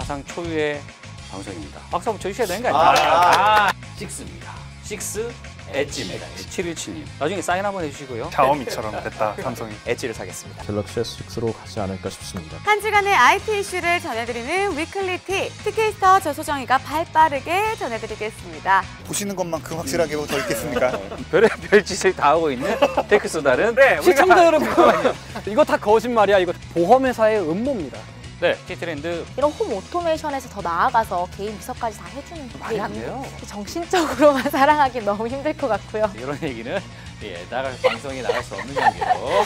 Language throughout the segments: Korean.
사상 초유의 방송입니다. 박수 한번 쳐주셔야 되는 거 아닙니까? 식스입니다. 식스 엣지입니다. 717님. 나중에 사인 한번 해주시고요. 샤오미처럼 됐다, 삼성이. 엣지를 사겠습니다. 갤럭시 S6로 가지 않을까 싶습니다. 한 주간의 IT 이슈를 전해드리는 위클리 티, TK스터 저소정이가 발빠르게 전해드리겠습니다. 보시는 것만큼 확실하게 더 있겠습니까? 별의별 짓을 다 하고 있는 테크수달은 시청자 여러분, 이거 다 거짓말이야. 이거 보험회사의 음모입니다. 네, K트렌드 이런 홈 오토메이션에서 더 나아가서 개인 비서까지 다 해주는 말이 안 돼요. 정신적으로만 사랑하기 너무 힘들 것 같고요. 이런 얘기는 방송에 나갈 수 없는 얘기로.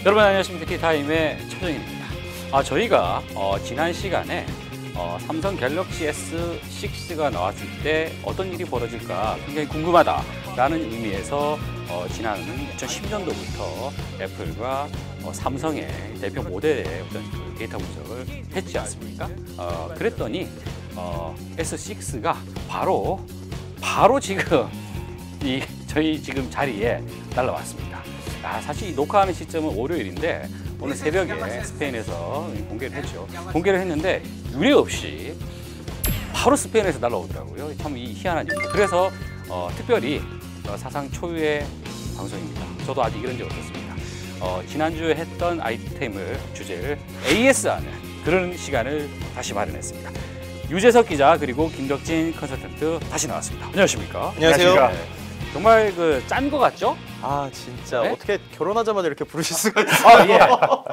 여러분 안녕하십니까? 티타임의 최정입니다. 저희가 지난 시간에 삼성 갤럭시 S6가 나왔을 때 어떤 일이 벌어질까 굉장히 궁금하다라는 의미에서 지난 2010년도부터 애플과 삼성의 대표 모델의 어떤 그 데이터 분석을 했지 않습니까? 그랬더니 S6가 바로 지금 저희 지금 자리에 날라왔습니다. 사실 이 녹화하는 시점은 월요일인데 오늘 새벽에 스페인에서 공개를 했죠. 공개를 했는데 유례 없이 바로 스페인에서 날라오더라고요. 참 이 희한한 일입니다. 그래서 특별히 사상 초유의 방송입니다. 저도 아직 이런 적 없었습니다. 지난주에 했던 아이템을 주제를 AS하는 그런 시간을 다시 마련했습니다. 유재석 기자 그리고 김덕진 컨설턴트 다시 나왔습니다. 안녕하십니까? 안녕하세요. 정말 짠 거 같죠? 아 진짜 네? 어떻게 결혼하자마자 이렇게 부르실 수가 있어요? 예.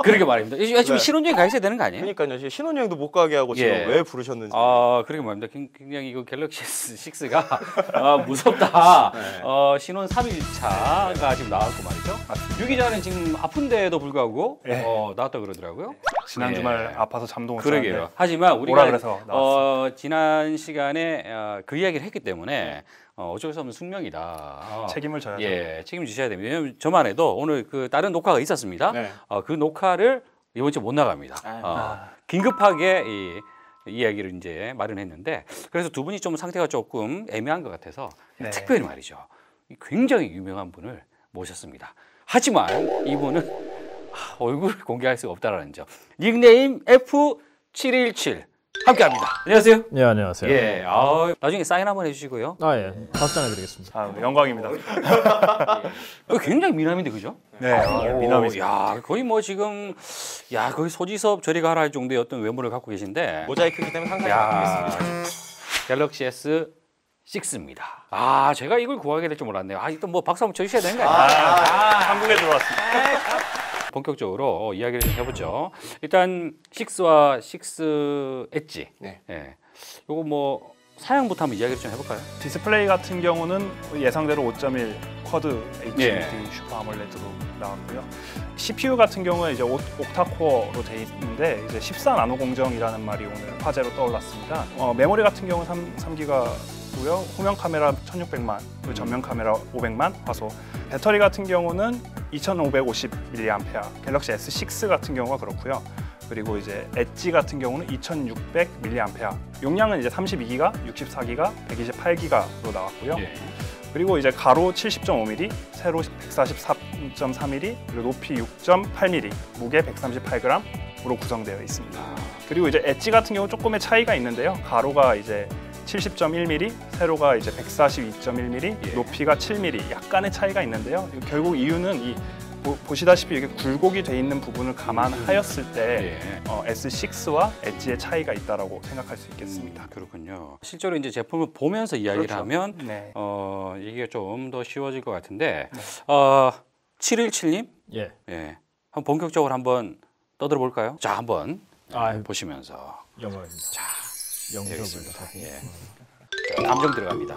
그러게 말입니다. 지금 네. 신혼여행 가 있어야 되는 거 아니에요? 그러니까요. 신혼여행도 못 가게 하고 지금 예. 왜 부르셨는지. 그러게 말입니다. 굉장히 이거 갤럭시 S6가 무섭다. 네. 신혼 3일차가 지금 나왔고 말이죠. 유 기자는 지금 아픈데도 불구하고 네. 나왔다 그러더라고요. 지난 예. 주말 아파서 잠도 못 그러게요. 잤는데 하지만 오라 우리가 그래서 나왔습니다. 지난 시간에 그 이야기를 했기 때문에 어쩔 수 없는 숙명이다. 책임을 져야죠. 예, 책임지셔야 됩니다. 왜냐하면 저만 해도 오늘 그 다른 녹화가 있었습니다. 네. 그 녹화를 이번 주에 못 나갑니다. 긴급하게 이 이야기를 이제 마련했는데 그래서 두 분이 좀 상태가 조금 애매한 것 같아서 네. 특별히 말이죠. 굉장히 유명한 분을 모셨습니다. 하지만 이분은 얼굴을 공개할 수가 없다라는 점. 닉네임 F717 함께합니다. 안녕하세요. 네, 안녕하세요. 예, 나중에 사인 한번 해주시고요. 예. 다섯 장 해드리겠습니다. 영광입니다. 굉장히 미남인데 그죠? 네, 미남이죠. 야, 거의 뭐 지금 거의 소지섭 저리 가라 할 정도의 어떤 외모를 갖고 계신데. 모자이크이기 때문에 상상이 야, 안 되겠습니다. 갤럭시 S6입니다. 제가 이걸 구하게 될 줄 몰랐네요. 또 뭐 박수 한번 쳐주셔야 되는 거 아니에요? 한국에 들어왔습니다. 본격적으로 이야기를 좀 해보죠. 일단 6와 6 엣지. 네. 예. 요거 뭐 사양부터 한번 이야기를 좀 해볼까요? 디스플레이 같은 경우는 예상대로 5.1 쿼드 HD 예. 슈퍼 아몰레드로 나왔고요. CPU 같은 경우는 이제 옥타코어로 돼 있는데 이제 14나노 공정이라는 말이 오늘 화제로 떠올랐습니다. 메모리 같은 경우는 3기가고요. 후면 카메라 1600만, 그리고 전면 카메라 500만 화소. 배터리 같은 경우는 2550mAh. 갤럭시 S6 같은 경우가 그렇고요. 그리고 이제 엣지 같은 경우는 2600mAh. 용량은 이제 32기가, 64기가, 128기가로 나왔고요. 예. 그리고 이제 가로 70.5mm, 세로 144.3mm, 그리고 높이 6.8mm, 무게 138g으로 구성되어 있습니다. 그리고 이제 엣지 같은 경우 조금의 차이가 있는데요. 가로가 이제 70.1mm, 세로가 이제 142.1mm, 예. 높이가 7mm, 약간의 차이가 있는데요. 결국 이유는 보시다시피 이게 굴곡이 돼 있는 부분을 감안하였을 때 S6와 엣지의 차이가 있다라고 생각할 수 있겠습니다. 그렇군요. 실제로 이제 제품을 보면서 이야기를 그렇죠. 하면 네. 얘기가 좀 더 쉬워질 것 같은데 717님, 예. 한번 본격적으로 한번 떠들어 볼까요? 자, 한번 보시면서 영광입니다. 자, 영광입니다. 자, 감정 들어갑니다.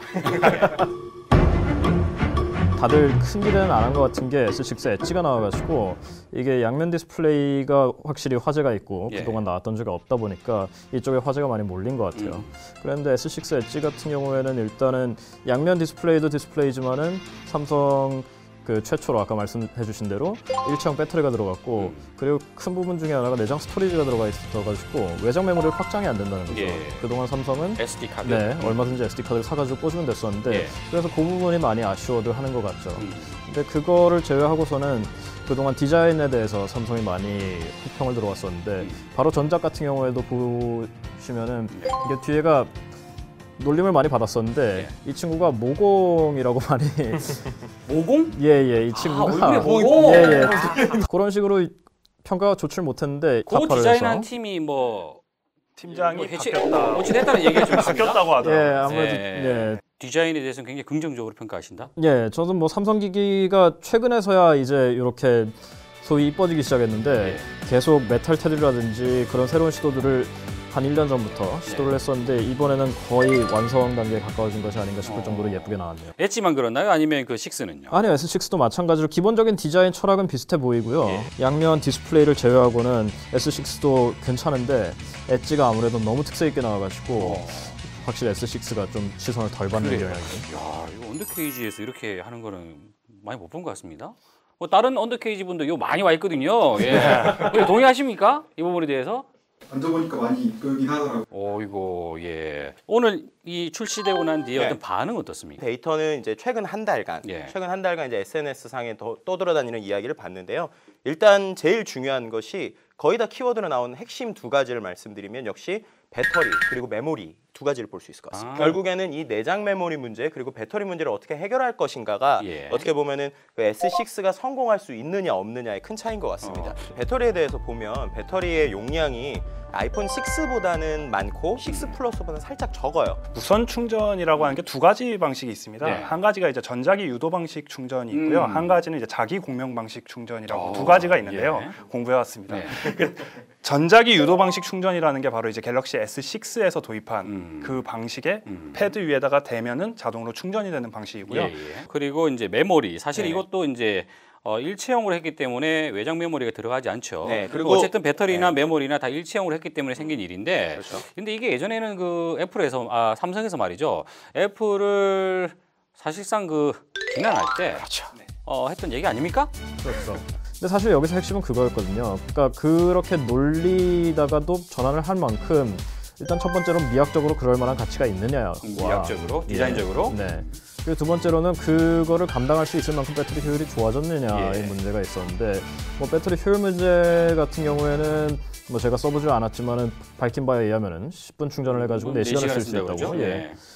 다들 큰 기대는 안 한 것 같은 게 S6 엣지가 나와가지고 이게 양면 디스플레이가 확실히 화제가 있고 예. 그동안 나왔던 적이 없다 보니까 이쪽에 화제가 많이 몰린 것 같아요. 그런데 S6 엣지 같은 경우에는 일단은 양면 디스플레이도 디스플레이지만은 삼성 그 최초로 아까 말씀해주신 대로 일체형 배터리가 들어갔고 그리고 큰 부분 중에 하나가 내장 스토리지가 들어가 있어가지고 외장 메모리를 확장이 안 된다는 거죠. 예. 그동안 삼성은 SD 카드. 얼마든지 SD 카드를 사가지고 꽂으면 됐었는데 예. 그래서 그 부분이 많이 아쉬워도 하는 것 같죠. 근데 그거를 제외하고서는 그동안 디자인에 대해서 삼성이 많이 호평을 들어왔었는데 바로 전작 같은 경우에도 보시면은 이게 뒤에가 놀림을 많이 받았었는데 이 친구가 모공이라고 많이 모공? 예예 이 친구가 얼굴에 모공? 예예 그런 식으로 평가가 좋지 못했는데 그 타파를 디자인한 해서 팀이 뭐 팀장이 해체- 바뀌었다. 해체됐다는 얘기가 좀 있습니다. 바뀌었다고 예 하더라고요. 아무래도 네. 디자인에 대해서는 굉장히 긍정적으로 평가하신다. 예 저는 뭐 삼성기기가 최근에서야 이제 이렇게 소위 이뻐지기 시작했는데 계속 메탈 테두리라든지 그런 새로운 시도들을 한 1년 전부터 시도를 했었는데 이번에는 거의 완성 단계에 가까워진 것이 아닌가 싶을 정도로 예쁘게 나왔네요. 엣지만 그렇나요? 아니면 그 6는요? 아니요, S6도 마찬가지로 기본적인 디자인 철학은 비슷해 보이고요. 양면 디스플레이를 제외하고는 S6도 괜찮은데 엣지가 아무래도 너무 특색 있게 나와가지고 확실히 S6가 좀 시선을 덜 받는 그래요. 경향이에요. 야, 이거 언더케이지에서 이렇게 하는 거는 많이 못 본 것 같습니다. 뭐 다른 언더케이지 분도 이거 많이 와 있거든요. 예. 동의하십니까? 이 부분에 대해서? 앉아보니까 많이 이쁘긴 하더라고요. 이거 예. 오늘 이 출시되고 난 뒤에 네. 어떤 반응 어떻습니까? 데이터는 이제 최근 한 달간 이제 SNS 상에 떠돌아다니는 이야기를 봤는데요. 일단 제일 중요한 것이 거의 다 키워드로 나오는 핵심 두 가지를 말씀드리면 역시 배터리 그리고 메모리 두 가지를 볼 수 있을 것 같습니다. 결국에는 이 내장 메모리 문제 그리고 배터리 문제를 어떻게 해결할 것인가가 어떻게 보면은 그 S6가 성공할 수 있느냐 없느냐의 큰 차이인 것 같습니다. 배터리에 대해서 보면 배터리의 용량이 아이폰 6보다는 많고 6 플러스보다는 살짝 적어요. 무선 충전이라고 하는 게 두 가지 방식이 있습니다. 네. 한 가지가 이제 전자기 유도 방식 충전이 있고요. 한 가지는 이제 자기 공명 방식 충전이라고 두 가지가 있는데요. 공부해왔습니다. 전자기 유도 방식 충전이라는 게 바로 이제 갤럭시 S6에서 도입한 그 방식의 패드 위에다가 대면은 자동으로 충전이 되는 방식이고요. 그리고 이제 메모리 사실 이것도 이제 일체형으로 했기 때문에 외장 메모리가 들어가지 않죠. 그리고 어쨌든 배터리나 메모리나 다 일체형으로 했기 때문에 생긴 일인데, 근데 이게 예전에는 그 애플에서 삼성에서 말이죠. 애플을 사실상 그 비난할 때 했던 얘기 아닙니까? 그렇죠. 근데 사실 여기서 핵심은 그거였거든요. 그러니까 그렇게 놀리다가도 전환을 할 만큼 일단 첫 번째로 미학적으로 그럴 만한 가치가 있느냐. 미학적으로, 디자인적으로. 네. 그리고 두 번째로는 그거를 감당할 수 있을 만큼 배터리 효율이 좋아졌느냐의 문제가 있었는데 뭐 배터리 효율 문제 같은 경우에는 뭐 제가 써보지 않았지만은 밝힌 바에 의하면은 10분 충전을 해가지고 4시간을 쓸 수 있다고.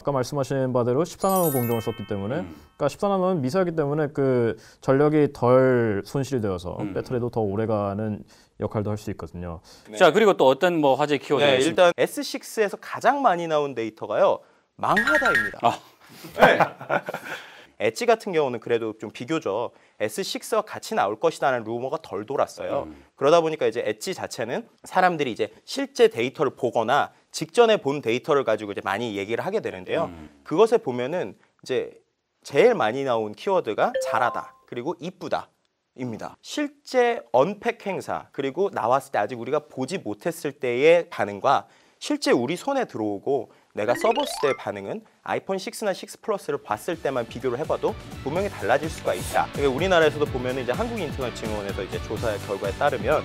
아까 말씀하신 바대로 14나노 공정을 썼기 때문에, 그러니까 14나노는 미세하기 때문에 그 전력이 덜 손실이 되어서 배터리도 더 오래가는 역할도 할 수 있거든요. 자, 그리고 또 어떤 뭐 화제 키워드가 있습니까? 일단 S6에서 가장 많이 나온 데이터가요. 망하다입니다. 엣지 같은 경우는 그래도 좀 비교적 S6와 같이 나올 것이라는 루머가 덜 돌았어요. 그러다 보니까 이제 엣지 자체는 사람들이 이제 실제 데이터를 보거나 직전에 본 데이터를 가지고 이제 많이 얘기를 하게 되는데요. 그것에 보면은 이제 제일 많이 나온 키워드가 잘하다 그리고 이쁘다. 입니다. 실제 언팩 행사 그리고 나왔을 때 아직 우리가 보지 못했을 때의 반응과 실제 우리 손에 들어오고 내가 써봤을 때의 반응은 아이폰 6나 6 플러스를 봤을 때만 비교를 해봐도 분명히 달라질 수가 있다. 그러니까 우리나라에서도 보면은 이제 한국인터넷증권에서 이제 조사 결과에 따르면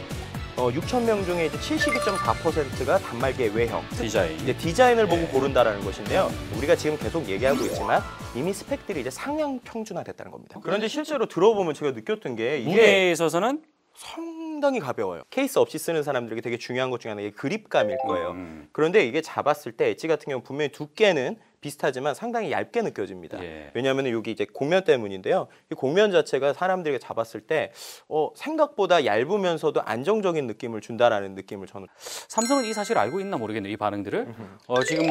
6,000명 중에 이제 72.4%가 단말기의 외형, 이제 디자인을 보고 고른다라는 것인데요. 우리가 지금 계속 얘기하고 있지만 이미 스펙들이 이제 상향 평준화됐다는 겁니다. 그런데 실제로 들어보면 제가 느꼈던 게 이게 무게에 있어서는 상당히 가벼워요. 케이스 없이 쓰는 사람들에게 되게 중요한 것 중에 하나가 그립감일 거예요. 그런데 이게 잡았을 때 엣지 같은 경우 분명히 두께는 비슷하지만 상당히 얇게 느껴집니다. 왜냐하면 여기 이제 곡면 때문인데요. 이 곡면 자체가 사람들에게 잡았을 때 생각보다 얇으면서도 안정적인 느낌을 준다라는 느낌을 저는. 삼성은 이 사실 알고 있나 모르겠네요. 이 반응들을. 지금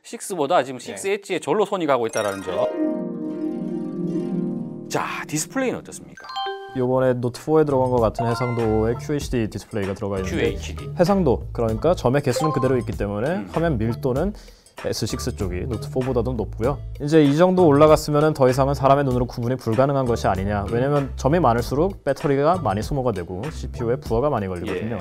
6보다 지금 6 엣지에 절로 손이 가고 있다는 점. 자, 디스플레이는 어떻습니까? 이번에 노트4에 들어간 것 같은 해상도의 QHD 디스플레이가 들어가 있는데 QHD. 해상도, 그러니까 점의 개수는 그대로 있기 때문에 화면 밀도는 S6 쪽이 노트4보다도 높고요. 이제 이 정도 올라갔으면 더 이상은 사람의 눈으로 구분이 불가능한 것이 아니냐. 왜냐면 점이 많을수록 배터리가 많이 소모가 되고 CPU에 부하가 많이 걸리거든요.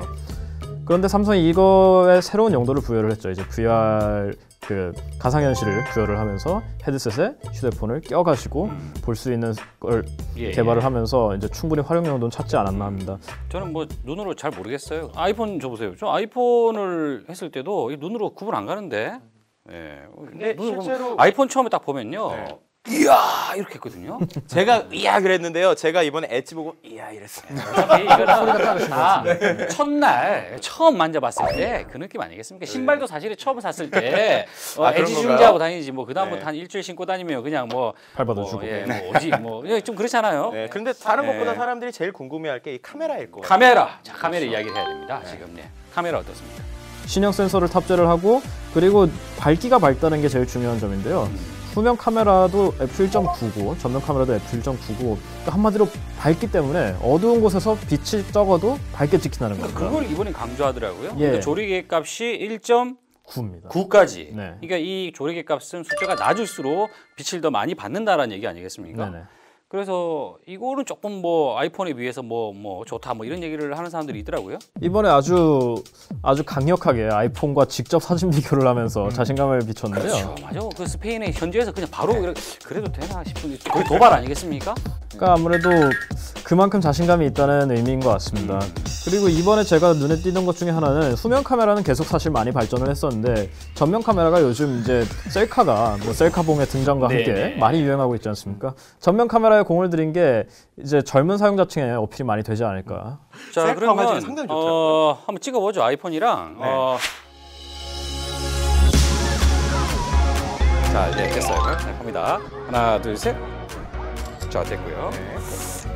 그런데 삼성이 이거에 새로운 용도를 부여를 했죠. 이제 VR 그 가상현실을 부여를 하면서 헤드셋에 휴대폰을 껴가지고 볼 수 있는 걸 개발을 하면서 이제 충분히 활용 용도는 찾지 않았나 합니다. 저는 뭐 눈으로 잘 모르겠어요. 아이폰 줘보세요. 저 아이폰을 했을 때도 눈으로 구분 안 가는데. 근데 실제로 아이폰 처음에 딱 보면요. 이야 이렇게 했거든요. 제가 이야 그랬는데요. 제가 이번에 엣지 보고 이야 이랬어요. 어차피 이거는 다 첫날 처음 만져봤을 때 그 느낌 아니겠습니까? 신발도 사실 처음 샀을 때 아, 그런 애지 건가요? 중지하고 다니지 뭐 그다음부터 네. 한 일주일 신고 다니면 그냥 뭐 밟아도 예, 뭐 어지 뭐 그냥 좀 그렇잖아요. 네, 그런데 다른 네. 것보다 사람들이 제일 궁금해할 게 이 카메라일 거예요. 카메라, 자 카메라 이야기를 해야 됩니다. 지금 네. 카메라 어떻습니까? 신형 센서를 탑재를 하고 그리고 밝기가 밝다는 게 제일 중요한 점인데요. 후면 카메라도 f1.99, 전면 카메라도 f1.99. 그러니까 한마디로 밝기 때문에 어두운 곳에서 빛이 적어도 밝게 찍힌다는 겁니다. 그걸 이번에 강조하더라고요. 예. 그러니까 조리개 값이 1.9까지. 9입니다. 네. 그러니까 이 조리개 값은 숫자가 낮을수록 빛을 더 많이 받는다라는 얘기 아니겠습니까? 네네. 그래서 이거는 조금 뭐 아이폰에 비해서 뭐 좋다 뭐 이런 얘기를 하는 사람들이 있더라고요. 이번에 아주 강력하게 아이폰과 직접 사진 비교를 하면서 자신감을 비췄는데요. 그렇죠, 맞아. 그 스페인의 현지에서 그냥 바로 그래도 되나 싶은 거의 도발 아니겠습니까? 그러니까 아무래도 그만큼 자신감이 있다는 의미인 것 같습니다. 그리고 이번에 제가 눈에 띄는 것 중에 하나는 후면 카메라는 계속 사실 많이 발전을 했었는데 전면 카메라가 요즘 이제 셀카가 뭐 셀카봉의 등장과 함께 네네. 많이 유행하고 있지 않습니까? 전면 카메라에 공을 들인 게 이제 젊은 사용자층에 어필이 많이 되지 않을까. 자 셀카 그러면 화질이 상당히 좋더라고요. 한번 찍어보죠 아이폰이랑. 네. 자 이제 됐어요. 네, 갑니다. 하나 둘 셋. 자 됐고요.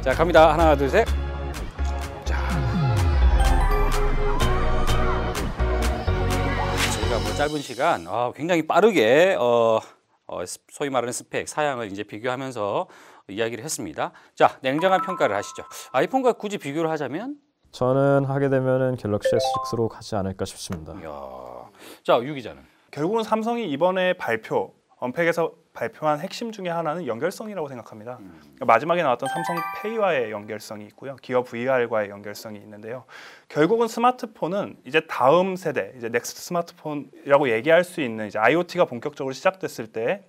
자 갑니다. 하나 둘 셋. 저희가 뭐 짧은 시간 굉장히 빠르게 소위 말하는 스펙 사양을 이제 비교하면서 이야기를 했습니다. 자 냉정한 평가를 하시죠. 아이폰과 굳이 비교를 하자면 저는 하게 되면은 갤럭시 S6로 가지 않을까 싶습니다. 이야. 자 유 기자는 결국은 삼성이 이번에 언팩에서 발표한 핵심 중에 하나는 연결성이라고 생각합니다. 그러니까 마지막에 나왔던 삼성페이와의 연결성이 있고요. 기어 VR과의 연결성이 있는데요. 결국은 스마트폰은 이제 다음 세대, 이제 넥스트 스마트폰이라고 얘기할 수 있는 이제 IoT가 본격적으로 시작됐을 때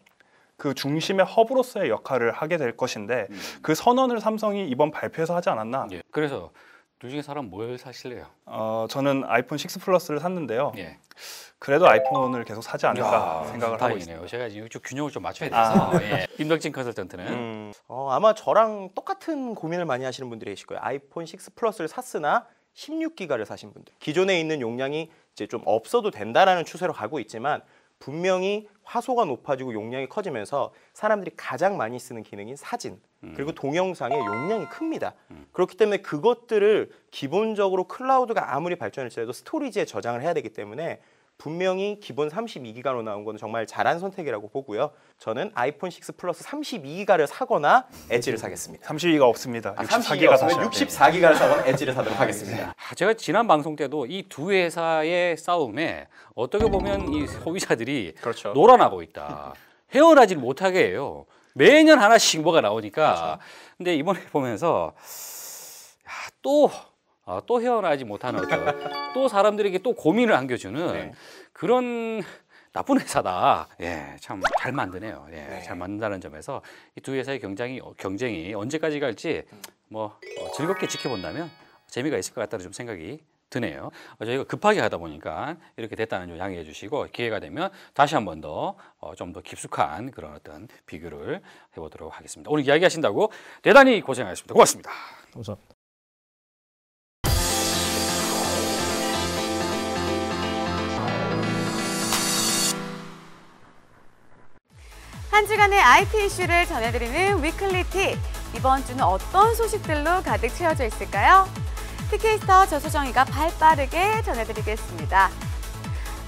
그 중심의 허브로서의 역할을 하게 될 것인데 그 선언을 삼성이 이번 발표에서 하지 않았나? 예. 그래서 둘 중에 사람 뭘 사실래요? 저는 아이폰 6 플러스를 샀는데요. 예. 그래도 아이폰을 계속 사지 않을까 생각을 하고 있습니다. 다행이네요. 제가 지금 좀 균형을 좀 맞춰야 돼서. 예. 김덕진 컨설턴트는 아마 저랑 똑같은 고민을 많이 하시는 분들이 계실 거예요. 아이폰 6 플러스를 샀으나 16기가를 사신 분들. 기존에 있는 용량이 이제 좀 없어도 된다라는 추세로 가고 있지만 분명히 화소가 높아지고 용량이 커지면서 사람들이 가장 많이 쓰는 기능인 사진 그리고 동영상의 용량이 큽니다. 그렇기 때문에 그것들을 기본적으로 클라우드가 아무리 발전할지라도 스토리지에 저장을 해야 되기 때문에 분명히 기본 32기가로 나온 건 정말 잘한 선택이라고 보고요. 저는 아이폰 6 플러스 32기가를 사거나 엣지를 사겠습니다. 32기가 없습니다. 64기가 사면 64기가를 사거나 엣지를 사도록 하겠습니다. 제가 지난 방송 때도 이 두 회사의 싸움에 어떻게 보면 이 소비자들이 그렇죠. 놀아나고 있다. 헤어나질 못하게 해요. 매년 하나씩 뭐가 나오니까. 근데 이번에 보면서 또 헤어나지 못하는 또 사람들에게 또 고민을 안겨주는 그런 나쁜 회사다. 예, 참 잘 만드네요. 예, 잘 만든다는 점에서 이 두 회사의 경쟁이 언제까지 갈지 뭐 즐겁게 지켜본다면 재미가 있을 것 같다는 좀 생각이 드네요. 저희가 급하게 하다 보니까 이렇게 됐다는 점 양해해 주시고 기회가 되면 다시 한 번 더 좀 더 깊숙한 그런 어떤 비교를 해보도록 하겠습니다. 오늘 이야기하신다고 대단히 고생하셨습니다. 고맙습니다. 감사합니다. 한 주간의 IT 이슈를 전해드리는 위클리티. 이번 주는 어떤 소식들로 가득 채워져 있을까요? TK스터 저소정이가 발빠르게 전해드리겠습니다.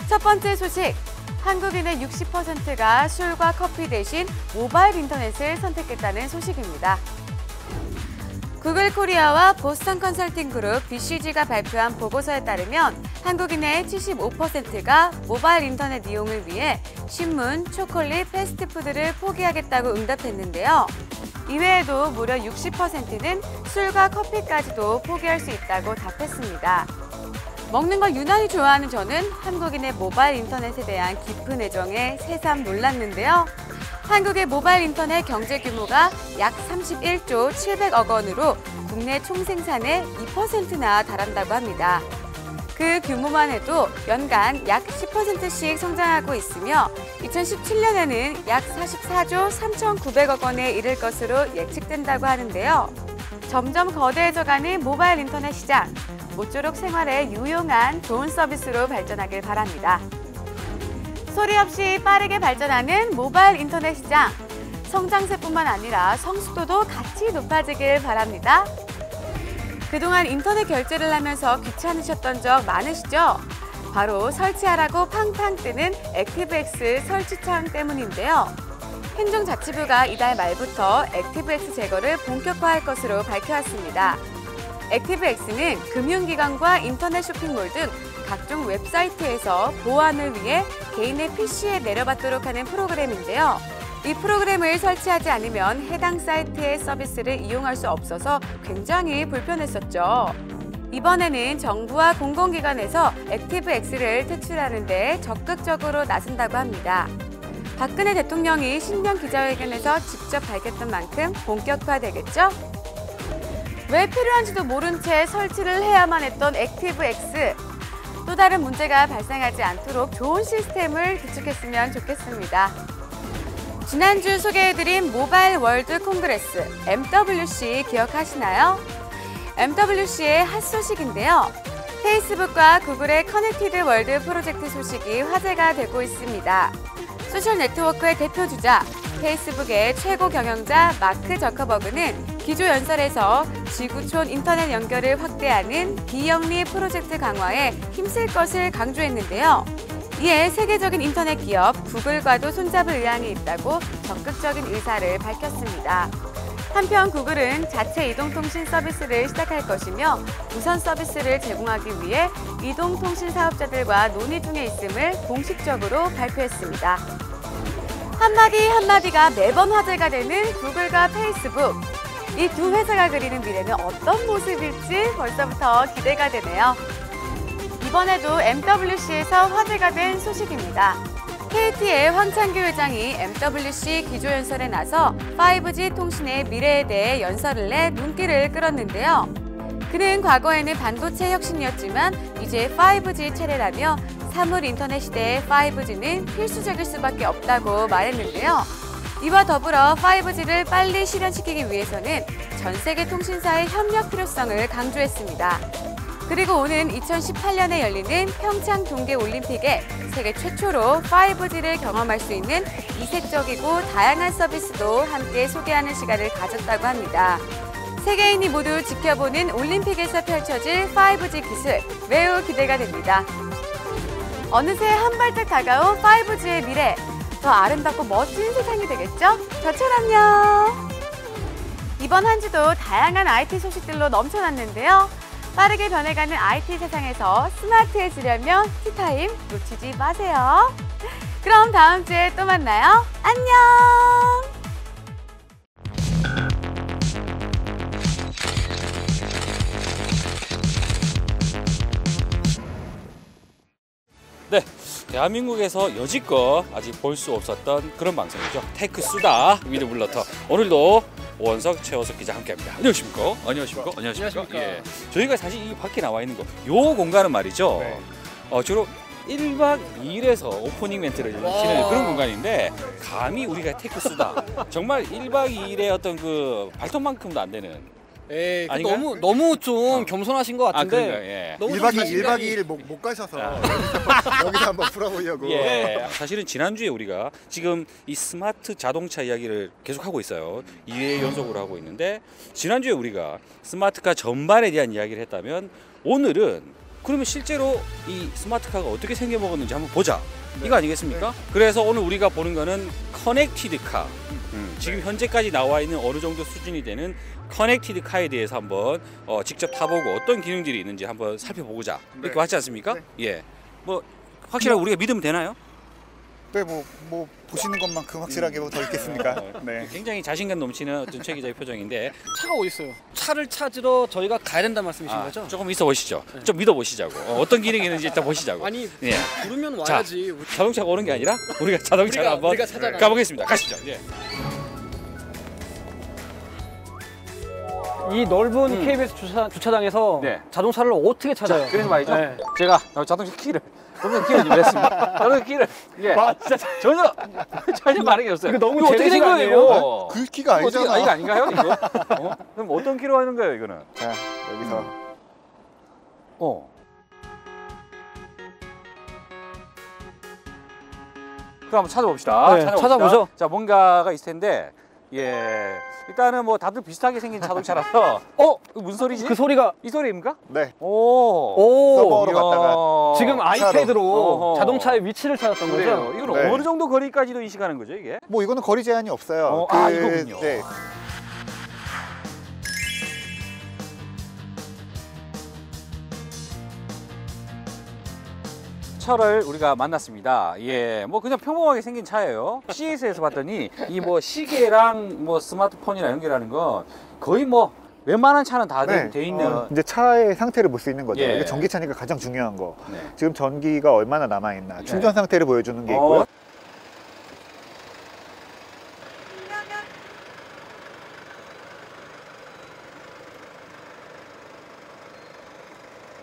첫 번째 소식. 한국인의 60%가 술과 커피 대신 모바일 인터넷을 선택했다는 소식입니다. 구글 코리아와 보스턴 컨설팅 그룹 BCG가 발표한 보고서에 따르면 한국인의 75%가 모바일 인터넷 이용을 위해 신문, 초콜릿, 패스트푸드를 포기하겠다고 응답했는데요. 이외에도 무려 60%는 술과 커피까지도 포기할 수 있다고 답했습니다. 먹는 걸 유난히 좋아하는 저는 한국인의 모바일 인터넷에 대한 깊은 애정에 새삼 놀랐는데요. 한국의 모바일 인터넷 경제 규모가 약 31조 700억 원으로 국내 총생산의 2%나 달한다고 합니다. 그 규모만 해도 연간 약 10%씩 성장하고 있으며 2017년에는 약 44조 3,900억 원에 이를 것으로 예측된다고 하는데요. 점점 거대해져가는 모바일 인터넷 시장, 모쪼록 생활에 유용한 좋은 서비스로 발전하길 바랍니다. 소리 없이 빠르게 발전하는 모바일 인터넷 시장, 성장세뿐만 아니라 성숙도도 같이 높아지길 바랍니다. 그동안 인터넷 결제를 하면서 귀찮으셨던 적 많으시죠? 바로 설치하라고 팡팡 뜨는 액티브엑스 설치창 때문인데요. 행정자치부가 이달 말부터 액티브엑스 제거를 본격화할 것으로 밝혀왔습니다. 액티브엑스는 금융기관과 인터넷 쇼핑몰 등 각종 웹사이트에서 보안을 위해 개인의 PC에 내려받도록 하는 프로그램인데요. 이 프로그램을 설치하지 않으면 해당 사이트의 서비스를 이용할 수 없어서 굉장히 불편했었죠. 이번에는 정부와 공공기관에서 액티브엑스를 퇴출하는 데 적극적으로 나선다고 합니다. 박근혜 대통령이 신년 기자회견에서 직접 밝혔던 만큼 본격화되겠죠? 왜 필요한지도 모른 채 설치를 해야만 했던 액티브엑스. 또 다른 문제가 발생하지 않도록 좋은 시스템을 구축했으면 좋겠습니다. 지난주 소개해드린 모바일 월드 콩그레스 MWC 기억하시나요? MWC의 핫 소식인데요. 페이스북과 구글의 커넥티드 월드 프로젝트 소식이 화제가 되고 있습니다. 소셜 네트워크의 대표주자, 페이스북의 최고 경영자 마크 저커버그는 기조연설에서 지구촌 인터넷 연결을 확대하는 비영리 프로젝트 강화에 힘쓸 것을 강조했는데요. 이에 세계적인 인터넷 기업 구글과도 손잡을 의향이 있다고 적극적인 의사를 밝혔습니다. 한편 구글은 자체 이동통신 서비스를 시작할 것이며 우선 서비스를 제공하기 위해 이동통신 사업자들과 논의 중에 있음을 공식적으로 발표했습니다. 한마디 한마디가 매번 화제가 되는 구글과 페이스북. 이 두 회사가 그리는 미래는 어떤 모습일지 벌써부터 기대가 되네요. 이번에도 MWC에서 화제가 된 소식입니다. KT의 황창규 회장이 MWC 기조연설에 나서 5G 통신의 미래에 대해 연설을 내 눈길을 끌었는데요. 그는 과거에는 반도체 혁신이었지만 이제 5G 차례라며 사물 인터넷 시대의 5G는 필수적일 수밖에 없다고 말했는데요. 이와 더불어 5G를 빨리 실현시키기 위해서는 전 세계 통신사의 협력 필요성을 강조했습니다. 그리고 오는 2018년에 열리는 평창 동계올림픽에 세계 최초로 5G를 경험할 수 있는 이색적이고 다양한 서비스도 함께 소개하는 시간을 가졌다고 합니다. 세계인이 모두 지켜보는 올림픽에서 펼쳐질 5G 기술, 매우 기대가 됩니다. 어느새 한 발짝 다가온 5G의 미래, 더 아름답고 멋진 세상이 되겠죠? 저처럼요. 이번 한 주도 다양한 IT 소식들로 넘쳐났는데요. 빠르게 변해가는 IT 세상에서 스마트해지려면 티타임 놓치지 마세요. 그럼 다음 주에 또 만나요. 안녕! 네, 대한민국에서 여지껏 아직 볼 수 없었던 그런 방송이죠. 테크 수다 위드 블러터. 오늘도 오원석, 최호석 기자 함께합니다. 안녕하십니까? 안녕하십니까? 안녕하십니까? 예. 저희가 사실 이 밖에 나와 있는 거, 요 공간은 말이죠. 네. 주로 1박 2일에서 오프닝 멘트를 치는 그런 공간인데 감히 우리가 테크 수다 정말 1박 2일의 어떤 그 발톱만큼도 안 되는. 에이, 아닌가요? 너무 좀 겸손하신 것 같은데. 그런가요? 예. 너무 1박 2일 못 가셔서 여기서 한번 풀어보려고. 예, 사실은 지난주에 우리가 지금 이 스마트 자동차 이야기를 계속하고 있어요. 2회 연속으로 하고 있는데 지난주에 우리가 스마트카 전반에 대한 이야기를 했다면 오늘은 그러면 실제로 이 스마트카가 어떻게 생겨먹었는지 한번 보자. 이거 아니겠습니까? 그래서 오늘 우리가 보는 거는 커넥티드 카. 지금 현재까지 나와 있는 어느 정도 수준이 되는 커넥티드 카에 대해서 한번 직접 타보고 어떤 기능들이 있는지 한번 살펴보고자. 이렇게 맞지 않습니까? 예. 뭐 확실하게 우리가 믿으면 되나요? 네, 뭐 보시는 것만큼 확실하게 뭐 더 있겠습니까? 네. 굉장히 자신감 넘치는 어떤 최 기자의 표정인데 차가 어디 있어요? 차를 찾으러 저희가 가야 된다는 말씀이신 거죠? 조금 있어 보시죠. 좀 믿어 보시자고. 어떤 기능이 있는지 일단 보시자고. 아니, 예. 부르면 와야지. 자동차가 오는 게 아니라 우리가 자동차를 한번 우리가 찾아가요. 가보겠습니다. 가시죠. 예. 이 넓은 KBS 주차장에서 네. 자동차를 어떻게 찾아요? 그래서 말이죠. 네. 제가 자동차 키를 준비했습니다. 자동차 키를 진짜 전혀 반응이 없어요. 이거 너무 어떻게 된 제대로 거예요, 아니에요? 이거? 글귀가 이거 어떻게 아니잖아. 이거 아닌가요, 이거? 그럼 어떤 키로 하는 거예요, 이거는? 자, 여기서 그럼 한번 찾아봅시다. 네, 찾아보죠. 자, 뭔가가 있을 텐데, 예. 일단은 뭐 다들 비슷하게 생긴 자동차라서, 이거 무슨 소리지? 그 소리가 이 소리입니까? 네. 오 서버로 이야. 갔다가 지금 아이패드로 어허. 자동차의 위치를 찾았던 그래요. 거죠? 이건 네. 어느 정도 거리까지도 인식하는 거죠, 이게? 뭐 이거는 거리 제한이 없어요. 이거군요. 네. 차를 우리가 만났습니다. 예, 뭐 그냥 평범하게 생긴 차예요. CES에서 봤더니 이 뭐 시계랑 뭐 스마트폰이랑 연결하는 건 거의 뭐 웬만한 차는 다 돼 있는. 이제 차의 상태를 볼 수 있는 거죠. 예. 이게 전기차니까 가장 중요한 거. 네. 지금 전기가 얼마나 남아 있나. 충전 상태를 보여주는 게 있고요.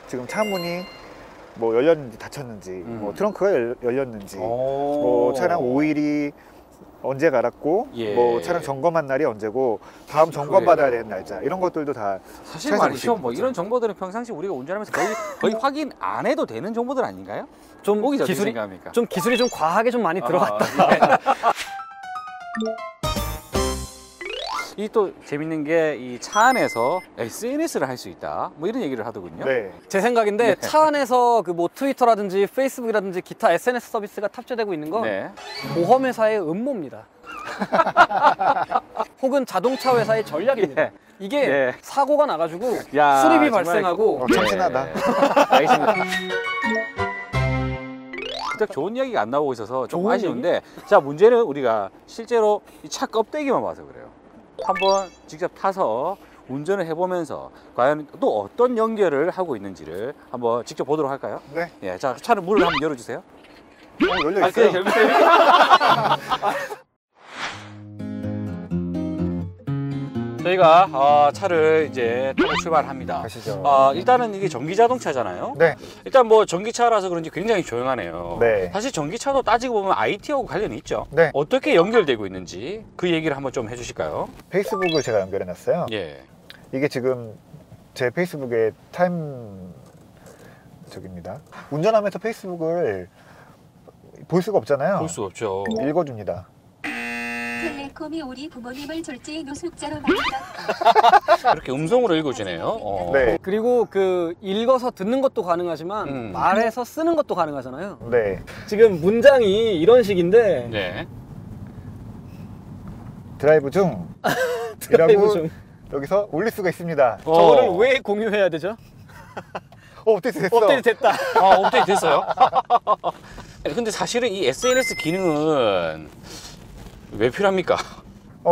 지금 차 문이 뭐 열렸는지 닫혔는지, 뭐 트렁크가 열렸는지, 뭐 차량 오일이 언제 갈았고, 예. 뭐 차량 점검한 날이 언제고, 다음 점검 받아야 되는 날짜, 이런 것들도 다 사실 차에서 볼 수 말이죠. 있는 뭐 거죠. 이런 정보들은 평상시 우리가 운전하면서 거의 확인 안 해도 되는 정보들 아닌가요? 좀 보기 어떻게 기술이 생각합니까? 좀 기술이 좀 과하게 좀 많이 들어갔다. 이 또 재밌는 게 이 차 안에서 SNS를 할 수 있다. 뭐 이런 얘기를 하더군요. 네. 제 생각인데 네. 차 안에서 그 뭐 트위터라든지 페이스북이라든지 기타 SNS 서비스가 탑재되고 있는 건 네. 보험회사의 음모입니다. 혹은 자동차 회사의 전략입니다. 예. 이게 예. 사고가 나가지고 야, 수리비 정말 발생하고 참신하다. 알겠습니다. 그닥 좋은 이야기가 안 나오고 있어서 좀 좋은 아쉬운데, 자, 문제는 우리가 실제로 이 차 껍데기만 봐서 그래요. 한번 직접 타서 운전을 해보면서 과연 또 어떤 연결을 하고 있는지를 한번 직접 보도록 할까요? 네. 예, 자, 차를 문을 한번 열어주세요. 열려 있어요. 저희가 차를 이제 타고 출발합니다. 가시죠. 일단은 이게 전기 자동차잖아요. 네. 일단 뭐 전기차라서 그런지 굉장히 조용하네요. 네. 사실 전기차도 따지고 보면 IT하고 관련이 있죠. 네. 어떻게 연결되고 있는지 그 얘기를 한번 좀 해주실까요? 페이스북을 제가 연결해 놨어요. 예. 이게 지금 제 페이스북의 타임 저기입니다. 운전하면서 페이스북을 볼 수가 없잖아요. 볼 수 없죠. 읽어줍니다. 텔레콤이 우리 부모님을 졸지의 노숙자로 만들었다. 이렇게 음성으로 읽어주네요. 네. 그리고 그 읽어서 듣는 것도 가능하지만 말해서 쓰는 것도 가능하잖아요. 네. 지금 문장이 이런 식인데 네. 드라이브 중 드라이브 이라고 중. 여기서 올릴 수가 있습니다. 저거를 왜 공유해야 되죠? 업데이트 됐어. 업데이트 됐다. 업데이트 됐어요. 근데 사실은 이 SNS 기능은 왜 필요합니까?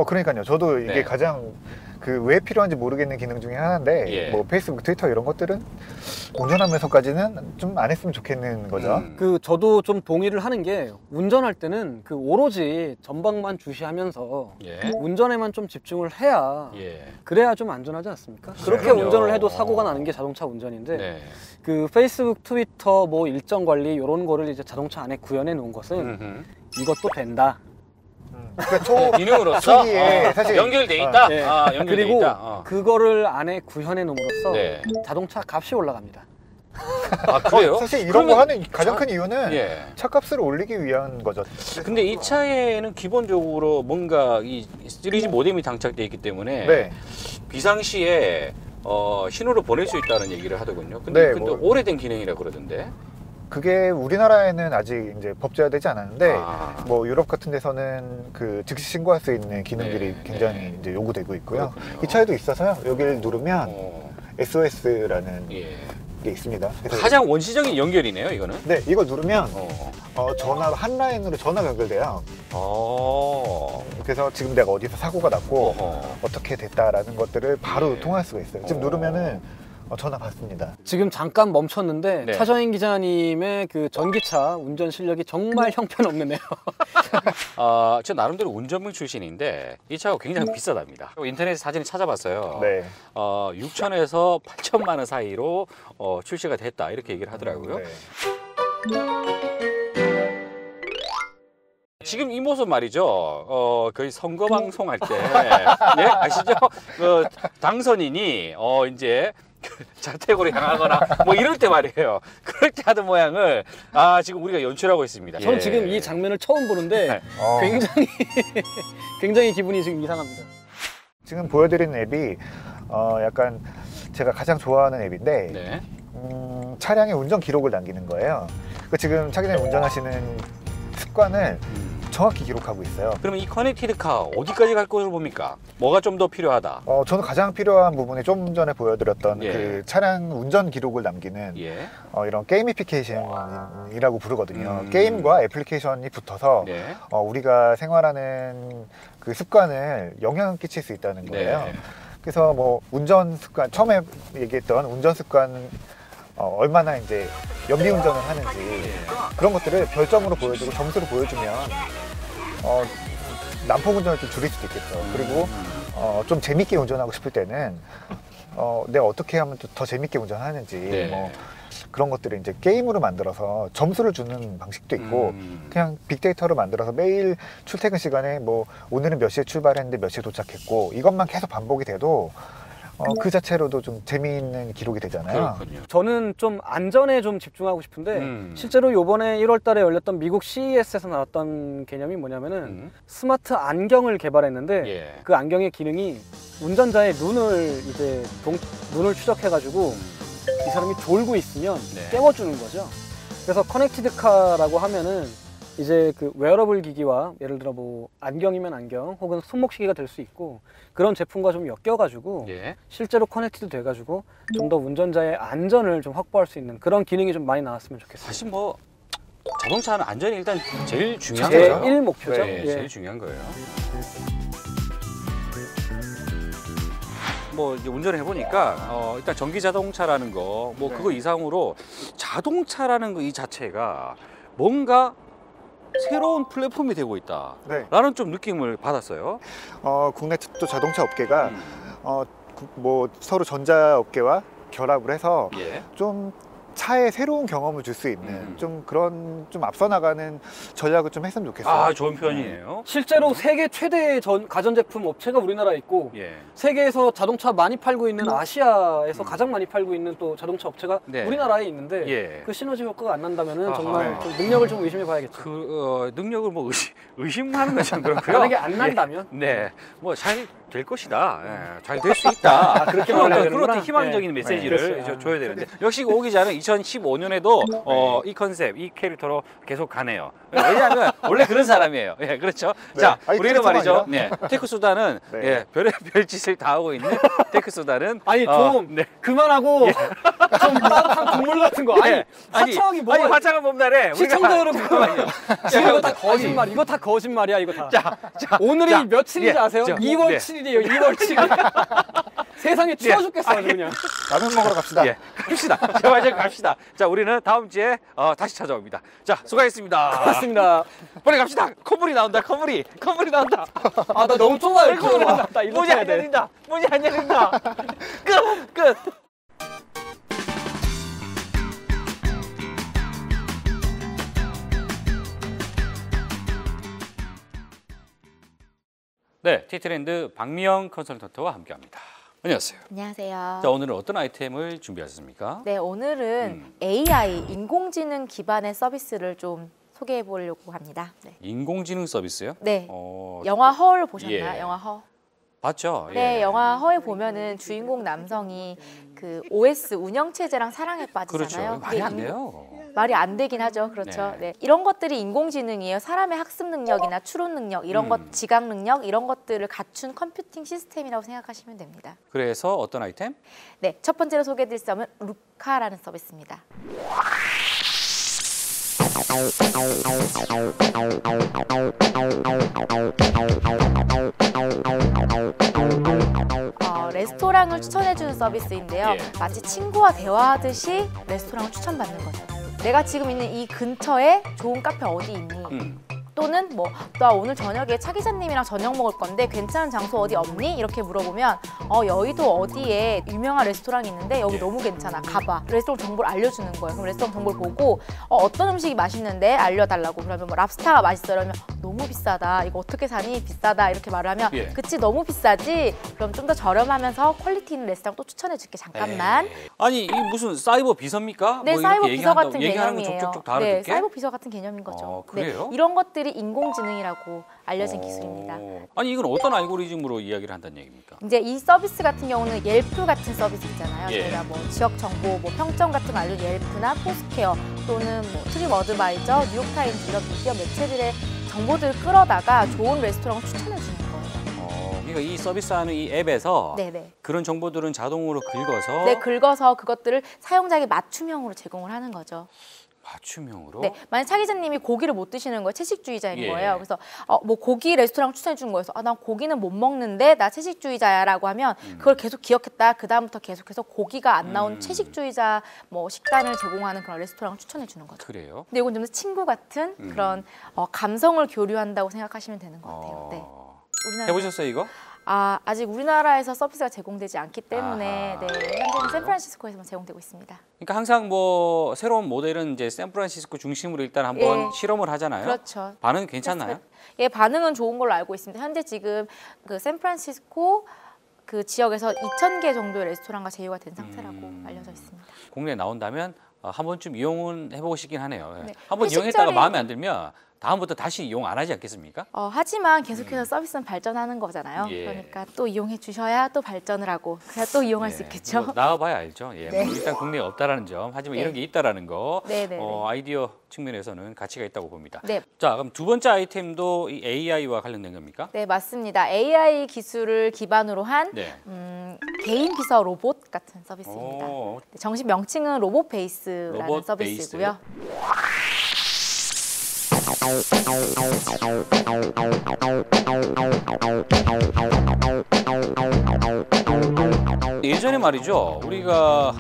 그러니까요. 저도 이게 네. 가장 그 왜 필요한지 모르겠는 기능 중에 하나인데 예. 뭐 페이스북, 트위터 이런 것들은 운전하면서까지는 좀 안 했으면 좋겠는 거죠. 그 저도 좀 동의를 하는 게 운전할 때는 그 오로지 전방만 주시하면서 예. 운전에만 좀 집중을 해야 예. 그래야 좀 안전하지 않습니까? 그렇게 그럼요. 운전을 해도 사고가 나는 게 자동차 운전인데 네. 그 페이스북, 트위터, 뭐 일정 관리 이런 거를 이제 자동차 안에 구현해 놓은 것은 음흠. 이것도 된다. 그러니까 기능으로서 초기에 사실 연결돼 있다. 네. 연결돼 그리고 있다. 그거를 안에 구현해 놓음으로써 네. 자동차 값이 올라갑니다. 그래요? 사실 이런 거 하는 가장 큰 이유는 예. 차값을 올리기 위한 거죠. 근데 이 차에는 기본적으로 뭔가 이 3G 모뎀이 장착되어 있기 때문에 네. 비상시에 신호를 보낼 수 있다는 얘기를 하더군요. 근데 네, 근데 뭐- 오래된 기능이라 그러던데. 그게 우리나라에는 아직 이제 법제화되지 않았는데 아. 뭐 유럽 같은 데서는 그 즉시 신고할 수 있는 기능들이 네, 굉장히 네. 이제 요구되고 있고요. 그렇군요. 이 차에도 있어서요. 여기를 누르면 어, SOS라는 예. 게 있습니다. 그래서 가장 원시적인 연결이네요, 이거는. 네, 이거 누르면 어. 전화 한 라인으로 전화가 연결돼요. 어. 그래서 지금 내가 어디서 사고가 났고 어허. 어떻게 됐다라는 것들을 바로 예. 통화할 수가 있어요. 지금 어. 누르면은 전화 받습니다. 지금 잠깐 멈췄는데 네. 차정인 기자님의 그 전기차 운전 실력이 정말 형편없네요. 저 나름대로 운전병 출신인데 이 차가 굉장히 비싸답니다. 인터넷 사진을 찾아봤어요. 네. 6천에서 8천만 원 사이로 출시가 됐다 이렇게 얘기를 하더라고요. 네. 지금 이 모습 말이죠. 거의 선거 방송할 때, 예, 아시죠? 당선인이 이제 자택으로 향하거나 뭐 이럴 때 말이에요. 그럴 때 하던 모양을 지금 우리가 연출하고 있습니다. 전 예. 지금 이 장면을 처음 보는데 굉장히 굉장히 기분이 지금 이상합니다. 지금 보여드리는 앱이 약간 제가 가장 좋아하는 앱인데 네. 차량의 운전 기록을 남기는 거예요. 지금 차 기자님 운전하시는 습관을 정확히 기록하고 있어요. 그러면 이 커넥티드카 어디까지 갈 것으로 봅니까? 뭐가 좀 더 필요하다? 저는 가장 필요한 부분이 좀 전에 보여드렸던 예. 그 차량 운전 기록을 남기는 예. 이런 게이미피케이션이라고 부르거든요. 음. 게임과 애플리케이션이 붙어서 네. 우리가 생활하는 그 습관을 영향을 끼칠 수 있다는 거예요. 네. 그래서 뭐 운전 습관, 처음에 얘기했던 운전 습관 얼마나 이제 연비 운전을 하는지 그런 것들을 별점으로 보여주고 점수로 보여주면 난폭 운전을 좀 줄일 수도 있겠죠. 그리고 좀 재밌게 운전하고 싶을 때는 내가 어떻게 하면 더 재밌게 운전하는지 네. 뭐 그런 것들을 이제 게임으로 만들어서 점수를 주는 방식도 있고 그냥 빅데이터로 만들어서 매일 출퇴근 시간에 뭐 오늘은 몇 시에 출발했는데 몇 시에 도착했고 이것만 계속 반복이 돼도 그 자체로도 좀 재미있는 기록이 되잖아요. 그렇군요. 저는 좀 안전에 좀 집중하고 싶은데 실제로 요번에 1월 달에 열렸던 미국 CES에서 나왔던 개념이 뭐냐면은 스마트 안경을 개발했는데 예. 그 안경의 기능이 운전자의 눈을 추적해가지고 이 사람이 졸고 있으면 네. 깨워주는 거죠. 그래서 커넥티드카라고 하면은 이제 그 웨어러블 기기와 예를 들어 뭐 안경이면 안경 혹은 손목시계가 될 수 있고 그런 제품과 좀 엮여가지고 예. 실제로 커넥티드 돼가지고 좀 더 운전자의 안전을 좀 확보할 수 있는 그런 기능이 좀 많이 나왔으면 좋겠어요. 사실 뭐 자동차는 안전이 일단 제일 중요한 제 거죠. 1 목표죠. 네, 예. 제일 중요한 거예요. 뭐 이제 운전을 해보니까 일단 전기 자동차라는 거, 뭐 그거 이상으로 자동차라는 거 이 자체가 뭔가 새로운 플랫폼이 되고 있다라는 좀 느낌을 받았어요. 국내 또 자동차 업계가 뭐 서로 전자업계와 결합을 해서 예. 좀 차에 새로운 경험을 줄 수 있는 좀 그런 좀 앞서 나가는 전략을 좀 했으면 좋겠어요. 좋은 표현이에요. 실제로 세계 최대의 가전제품 업체가 우리나라에 있고 예. 세계에서 자동차 많이 팔고 있는 아시아에서 가장 많이 팔고 있는 또 자동차 업체가 네. 우리나라에 있는데 예. 그 시너지 효과가 안 난다면 아하. 정말 좀 능력을 좀 의심해 봐야겠죠. 능력을 뭐 의심하는 것은 그렇고요. 만약에 안 난다면 네, 뭐 잘 될 것이다. 잘 될 수 있다. 그렇게 말해야 되는구나. 그런 희망적인 네. 메시지를 네. 줘야 되는데 역시 오 기자는 2015년에도 이 컨셉, 이 캐릭터로 계속 가네요. 왜냐하면 원래 그런 사람이에요. 예, 그렇죠. 네. 자, 아니, 우리는 말이죠. 캐릭터가 네, 테크수다는 네. 예, 별의별 짓을 다 하고 있는 테크수다는 아니 좀 네. 그만하고 좀 따뜻한 국물 같은 거 아니 예. 화창하기 뭐가 아니 화창한 봄날에 시청자 여러분 잠깐만요. 지금 이거 다 거짓말 이거 다 거짓말이야 이거 다 자, 오늘이 자, 며칠인지 예, 아세요? 자, 2월 네. 7일이에요 2월 7일 세상에 추워 죽겠어 아주 그냥 라면 먹으러 갑시다. 예, 갑시다. 제발 좀 갑시다. 자, 우리는 다음 주에 다시 찾아옵니다. 자, 수고하셨습니다. 고맙습니다. 빨리 갑시다. 콧물이 나온다. 콧물이 나온다. 아 나 너무 좁아요 콧물이 나온다. 나 이거 문이 해야 안 돼 열린다. 문이 안 열린다. 끝. 네, 티트렌드 박미영 컨설턴트와 함께합니다. 안녕하세요. 안녕하세요. 자, 오늘은 어떤 아이템을 준비하셨습니까? 네, 오늘은 AI, 인공지능 기반의 서비스를 좀 소개해 보려고 합니다. 네. 인공지능 서비스요? 네. 영화 허를 보셨나요? 예. 영화 허? 봤죠? 네, 예. 영화 허에 보면은 주인공 남성이 그 OS 운영체제랑 사랑에 빠지잖아요. 그렇죠. 말이 안 그게 돼요. 말이 안 되긴 하죠. 그렇죠. 네. 네. 이런 것들이 인공지능이에요. 사람의 학습 능력이나 추론 능력, 이런 것, 지각 능력, 이런 것들을 갖춘 컴퓨팅 시스템이라고 생각하시면 됩니다. 그래서 어떤 아이템? 네, 첫 번째로 소개해드릴 점은 루카라는 서비스입니다. 레스토랑을 추천해주는 서비스인데요. 예. 마치 친구와 대화하듯이 레스토랑을 추천받는 거죠. 내가 지금 있는 이 근처에 좋은 카페 어디 있니? 또는 뭐 나 오늘 저녁에 차 기자님이랑 저녁 먹을 건데 괜찮은 장소 어디 없니? 이렇게 물어보면 여의도 어디에 유명한 레스토랑이 있는데 여기 예. 너무 괜찮아. 가봐. 레스토랑 정보를 알려주는 거예요. 그럼 레스토랑 정보를 보고 어떤 음식이 맛있는데 알려달라고. 그러면 뭐 랍스타가 맛있어. 그러면 너무 비싸다. 이거 어떻게 사니? 비싸다. 이렇게 말을 하면 예. 그치 너무 비싸지? 그럼 좀 더 저렴하면서 퀄리티 있는 레스토랑 또 추천해줄게. 잠깐만. 아니 이 무슨 사이버 비서입니까? 네, 뭐 사이버 이렇게 비서 같은 얘기하는 거 개념이에요. 족족족 다 알아듣게? 네, 사이버 비서 같은 개념인 거죠. 그래요? 네, 이런 것들이 인공지능이라고 알려진 기술입니다. 아니 이건 어떤 알고리즘으로 이야기를 한다는 얘기입니까? 이제 이 서비스 같은 경우는 옐프 같은 서비스 있잖아요. 예. 저희가 뭐 지역 정보, 뭐 평점 같은 거 알려준 옐프나 포스케어 또는 뭐 트립 어드바이저, 뉴욕타임즈 이런 미디어 매체들의 정보들을 끌어다가 좋은 레스토랑을 추천해 주는 거예요. 그러니까 이 서비스하는 이 앱에서 네네. 그런 정보들은 자동으로 긁어서 네, 긁어서 그것들을 사용자에게 맞춤형으로 제공을 하는 거죠. 맞춤형으로? 네, 만약 차 기자님이 고기를 못 드시는 거예요. 채식주의자인 예. 거예요. 그래서 뭐 고기 레스토랑 추천해 준 거여서 난 고기는 못 먹는데 나 채식주의자야라고 하면 그걸 계속 기억했다. 그 다음부터 계속해서 고기가 안 나온 채식주의자 뭐 식단을 제공하는 그런 레스토랑을 추천해 주는 거죠. 그래요? 근데 이건 좀 더 친구 같은 그런 감성을 교류한다고 생각하시면 되는 것 같아요. 네. 해보셨어요 이거? 아직 우리나라에서 서비스가 제공되지 않기 때문에 아하. 네, 현재는 샌프란시스코에서만 제공되고 있습니다. 그러니까 항상 뭐 새로운 모델은 이제 샌프란시스코 중심으로 일단 한번 예. 실험을 하잖아요. 그렇죠. 반응 괜찮나요? 예, 반응은 좋은 걸로 알고 있습니다. 현재 지금 그 샌프란시스코 그 지역에서 2,000개 정도의 레스토랑과 제휴가 된 상태라고 알려져 있습니다. 국내에 나온다면 한 번쯤 이용은 해보고 싶긴 하네요. 예. 네. 한번 그 이용했다가 식절이- 마음에 안 들면 다음부터 다시 이용 안 하지 않겠습니까? 하지만 계속해서 서비스는 발전하는 거잖아요. 예. 그러니까 또 이용해 주셔야 또 발전을 하고 그래야 또 이용할 수 있겠죠. 뭐 나와봐야 알죠. 예. 네. 뭐 일단 국내에 없다라는 점, 하지만 네. 이런 게 있다라는 거, 네, 네, 네. 아이디어 측면에서는 가치가 있다고 봅니다. 네. 자, 그럼 두 번째 아이템도 이 AI와 관련된 겁니까? 네, 맞습니다. AI 기술을 기반으로 한 네. 개인 비서 로봇 같은 서비스입니다. 오. 네, 정식 명칭은 로봇 베이스라는 로봇 서비스고요. 예전에 말이죠, 우리가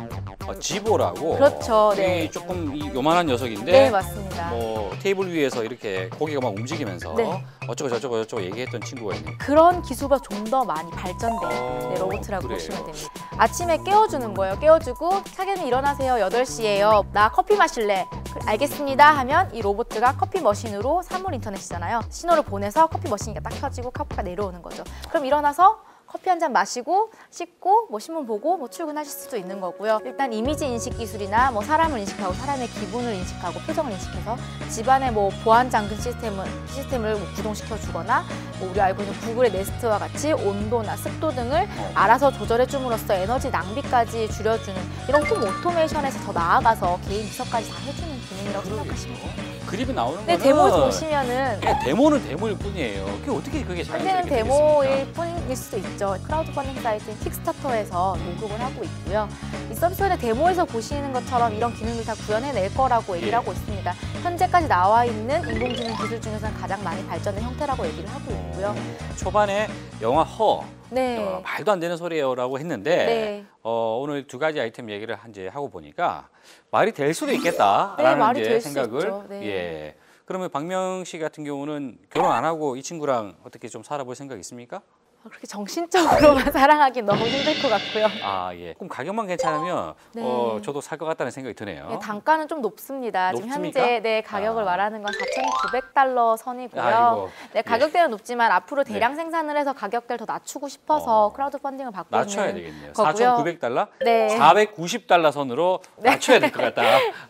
지보라고 그렇죠, 네. 이 조금 요만한 녀석인데 네, 맞습니다. 뭐 테이블 위에서 이렇게 고기가 막 움직이면서 네. 어쩌고 저쩌고 얘기했던 친구가 있네요. 그런 기술보다 좀 더 많이 발전된 로봇이라고 그래요. 보시면 됩니다. 아침에 깨워주는 거예요. 깨워주고 차기님 일어나세요. 8시예요. 나 커피 마실래? 알겠습니다 하면 이 로봇가 커피 머신으로 사물 인터넷이잖아요. 신호를 보내서 커피 머신이 딱 켜지고 커피가 내려오는 거죠. 그럼 일어나서 커피 한 잔 마시고 씻고 뭐 신문 보고 뭐 출근하실 수도 있는 거고요. 일단 이미지 인식 기술이나 뭐 사람을 인식하고 사람의 기분을 인식하고 표정을 인식해서 집안의 뭐 보안 잠금 시스템을 뭐 구동시켜 주거나 뭐 우리 알고 있는 구글의 네스트와 같이 온도나 습도 등을 알아서 조절해 줌으로써 에너지 낭비까지 줄여주는 이런 홈 오토메이션에서 더 나아가서 개인 비서까지 다 해주는 기능이라고 생각하시면 돼요. 그림이 나오는 네, 거는 데모 보시면은 그냥 데모는 데모일 뿐이에요. 그게 어떻게 그게 현재는 자연스럽게 데모일 되겠습니까? 뿐일 수도 있죠. 크라우드 펀딩 사이트인 킥스타터에서 모금을 하고 있고요. 이 서비스는 데모에서 보시는 것처럼 이런 기능을 다 구현해낼 거라고 얘기를 예. 하고 있습니다. 현재까지 나와 있는 인공지능 기술 중에서는 가장 많이 발전된 형태라고 얘기를 하고 있고요. 초반에 영화 허 네. 말도 안 되는 소리예요라고 했는데 네. 오늘 두 가지 아이템 얘기를 이제 하고 보니까 말이 될 수도 있겠다라는 네, 말이 이제 될 수 생각을 있죠. 네. 예. 그러면 박명 씨 같은 경우는 결혼 안 하고 이 친구랑 어떻게 좀 살아볼 생각 있습니까? 그렇게 정신적으로만 사랑하기 너무 힘들 것 같고요. 아 예. 그럼 가격만 괜찮으면 네. 저도 살 것 같다는 생각이 드네요. 네, 단가는 좀 높습니다. 지금 높습니까? 현재 네, 가격을 말하는 건 $4,900 선이고요. 아이고, 네, 가격대는 높지만 앞으로 대량 생산을 해서 가격대를 더 낮추고 싶어서 크라우드 펀딩을 받고 낮춰야 있는 되겠네요. 거고요. $4,900? 네. $490 선으로 낮춰야 될 것 같다.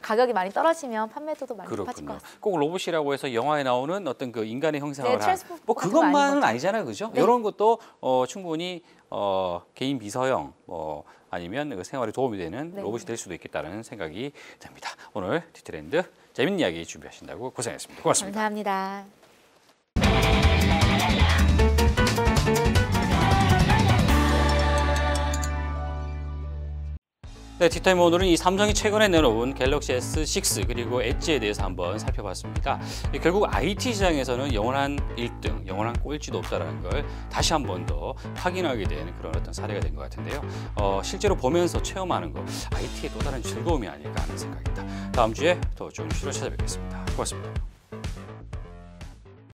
가격이 많이 떨어지면 판매도도 많이 높아질 것 그렇군요. 같습니다. 꼭 로봇이라고 해서 영화에 나오는 어떤 그 인간의 형상을 네, 한 트랜스포머 뭐 같은 거 그것만은 아닌 거죠. 아니잖아요, 그죠? 네. 이런 것도 충분히 개인 비서형 아니면 그 생활에 도움이 되는 네. 로봇이 될 수도 있겠다는 생각이 듭니다. 오늘 디트렌드 재밌는 이야기 준비하신다고 고생했습니다. 고맙습니다. 감사합니다. 네, 티타임 오늘은 이 삼성이 최근에 내놓은 갤럭시 S6 그리고 엣지에 대해서 한번 살펴봤습니다. 결국 IT 시장에서는 영원한 1등, 영원한 꼴찌도 없다는 걸 다시 한 번 더 확인하게 되는 그런 어떤 사례가 된 것 같은데요. 실제로 보면서 체험하는 거 IT의 또 다른 즐거움이 아닐까 하는 생각입니다. 다음 주에 더 좋은 이슈로 찾아뵙겠습니다. 고맙습니다.